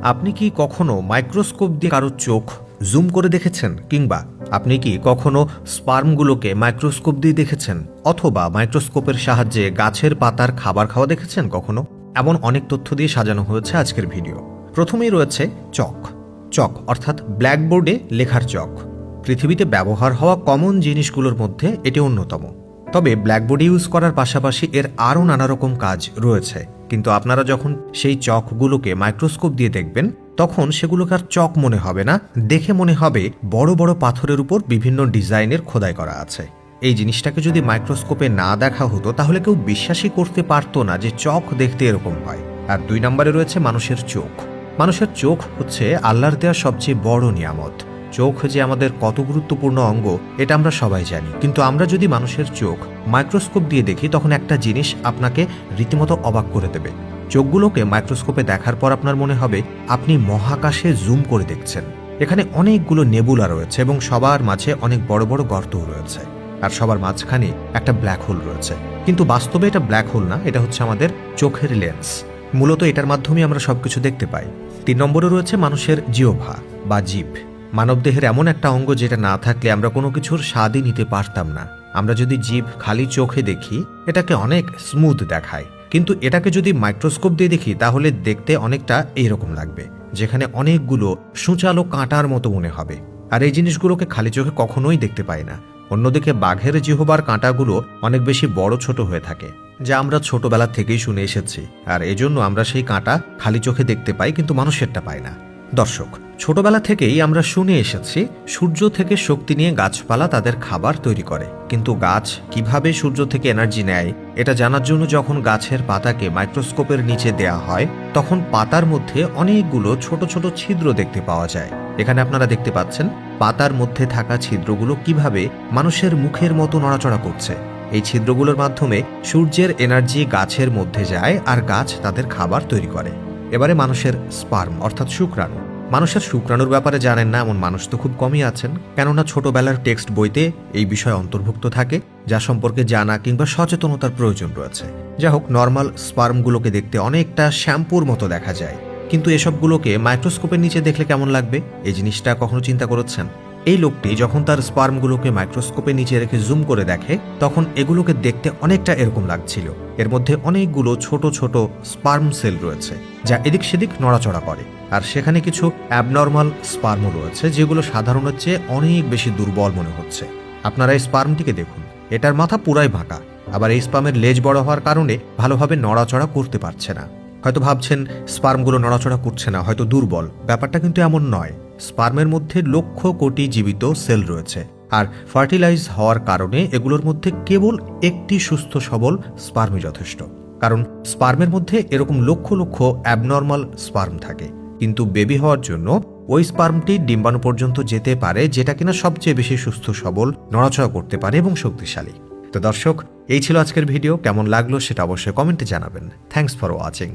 আপনি কি কখনো মাইক্রোস্কোপ দিয়ে কারো চোখ জুম করে দেখেছেন, কিংবা আপনি কি কখনো স্পার্মগুলোকে মাইক্রোস্কোপ দিয়ে দেখেছেন, অথবা মাইক্রোস্কোপের সাহায্যে গাছের পাতার খাবার খাওয়া দেখেছেন কখনো? এমন অনেক তথ্য দিয়ে সাজানো হয়েছে আজকের ভিডিও। প্রথমেই রয়েছে চক। চক অর্থাৎ ব্ল্যাকবোর্ডে লেখার চক। পৃথিবীতে ব্যবহার হওয়া কমন জিনিসগুলোর মধ্যে এটি অন্যতম। তবে ব্ল্যাকবোর্ড ইউজ করার পাশাপাশি এর আরও নানা রকম কাজ রয়েছে, কিন্তু আপনারা যখন সেই চকগুলোকে মাইক্রোস্কোপ দিয়ে দেখবেন তখন সেগুলোকে আর চক মনে হবে না, দেখে মনে হবে বড় বড় পাথরের উপর বিভিন্ন ডিজাইনের খোদাই করা আছে। এই জিনিসটাকে যদি মাইক্রোস্কোপে না দেখা হতো তাহলে কেউ বিশ্বাসই করতে পারতো না যে চক দেখতে এরকম হয়। আর 2 নম্বরে রয়েছে মানুষের চোখ। মানুষের চোখ হচ্ছে আল্লাহর দেওয়া সবচেয়ে বড় নিয়ামত। চোখ যে আমাদের কত গুরুত্বপূর্ণ অঙ্গ এটা আমরা সবাই জানি, কিন্তু আমরা যদি মানুষের চোখ মাইক্রোস্কোপ দিয়ে দেখি তখন একটা জিনিস আপনাকে রীতিমতো অবাক করে দেবে। চোখগুলোকে মাইক্রোস্কোপে দেখার পর আপনার মনে হবে আপনি মহাকাশে জুম করে দেখছেন। এখানে অনেকগুলো নেবুলা রয়েছে এবং সবার মাঝে অনেক বড় বড় গর্তও রয়েছে, আর সবার মাঝখানে একটা ব্ল্যাক হোল রয়েছে। কিন্তু বাস্তবে এটা ব্ল্যাক হোল না, এটা হচ্ছে আমাদের চোখের লেন্স। মূলত এটার মাধ্যমে আমরা সবকিছু দেখতে পাই। 3 নম্বরে রয়েছে মানুষের জিহ্বা বা জিভ। মানবদেহের এমন একটা অঙ্গ যেটা না থাকলে আমরা কোনো কিছুর স্বাদই নিতে পারতাম না। আমরা যদি জিভ খালি চোখে দেখি এটাকে অনেক স্মুথ দেখায়, কিন্তু এটাকে যদি মাইক্রোস্কোপ দিয়ে দেখি তাহলে দেখতে অনেকটা এইরকম লাগবে, যেখানে অনেকগুলো সূচালো কাঁটার মতো মনে হবে। আর এই জিনিসগুলোকে খালি চোখে কখনোই দেখতে পাই না। অন্যদিকে বাঘের জিহ্বার কাঁটাগুলো অনেক বেশি বড় ছোট হয়ে থাকে, যা আমরা ছোটবেলা থেকেই শুনে এসেছি, আর এজন্য আমরা সেই কাঁটা খালি চোখে দেখতে পাই, কিন্তু মানুষেরটা পাই না। দর্শক, ছোটবেলা থেকেই আমরা শুনে এসেছি সূর্য থেকে শক্তি নিয়ে গাছপালা তাদের খাবার তৈরি করে, কিন্তু গাছ কিভাবে সূর্য থেকে এনার্জি নেয় এটা জানার জন্য যখন গাছের পাতাকে মাইক্রোস্কোপের নিচে দেয়া হয় তখন পাতার মধ্যে অনেকগুলো ছোট ছোট ছিদ্র দেখতে পাওয়া যায়। এখানে আপনারা দেখতে পাচ্ছেন পাতার মধ্যে থাকা ছিদ্রগুলো কিভাবে মানুষের মুখের মতো নড়াচড়া করছে। এই ছিদ্রগুলোর মাধ্যমে সূর্যের এনার্জি গাছের মধ্যে যায় আর গাছ তাদের খাবার তৈরি করে। এবারে মানুষের স্পার্ম অর্থাৎ শুক্রাণু। মানুষের শুক্রাণুর ব্যাপারে জানেন না এমন মানুষ তো খুব কমই আছেন, কেননা ছোটবেলার টেক্সট বইতে এই বিষয় অন্তর্ভুক্ত থাকে, যা সম্পর্কে জানা কিংবা সচেতনতার প্রয়োজন রয়েছে। যাই হোক, নর্মাল স্পার্মগুলোকে দেখতে অনেকটা শ্যাম্পুর মতো দেখা যায়, কিন্তু এসবগুলোকে মাইক্রোস্কোপের নিচে দেখলে কেমন লাগবে এই জিনিসটা কখনো চিন্তা করেছেন? এই লোকটি যখন তার স্পার্মগুলোকে মাইক্রোস্কোপের নিচে রেখে জুম করে দেখে তখন এগুলোকে দেখতে অনেকটা এরকম লাগছিল। এর মধ্যে অনেকগুলো ছোট ছোট স্পার্ম সেল রয়েছে যা এদিক সেদিক নড়াচড়া করে, আর সেখানে কিছু অ্যাবনর্মাল স্পার্মও রয়েছে যেগুলো সাধারণের চেয়ে অনেক বেশি দুর্বল মনে হচ্ছে। আপনারা এই স্পার্মটিকে দেখুন, এটার মাথা পুরাই বাঁকা, আবার এই স্পার্মের লেজ বড় হওয়ার কারণে ভালোভাবে নড়াচড়া করতে পারছে না। হয়তো ভাবছেন স্পার্মগুলো নড়াচড়া করছে না, হয়তো দুর্বল। ব্যাপারটা কিন্তু এমন নয়। স্পার্মের মধ্যে লক্ষ কোটি জীবিত সেল রয়েছে, আর ফার্টিলাইজ হওয়ার কারণে এগুলোর মধ্যে কেবল একটি সুস্থ সবল স্পার্মই যথেষ্ট। কারণ স্পার্মের মধ্যে এরকম লক্ষ লক্ষ অ্যাবনর্মাল স্পার্ম থাকে, কিন্তু বেবি হওয়ার জন্য ওই স্পার্মটি ডিম্বাণু পর্যন্ত যেতে পারে, যেটা কিনা সবচেয়ে বেশি সুস্থ সবল, নড়াচড়া করতে পারে এবং শক্তিশালী। তো দর্শক, এই ছিল আজকের ভিডিও। কেমন লাগলো সেটা অবশ্যই কমেন্টে জানাবেন। Thanks for watching.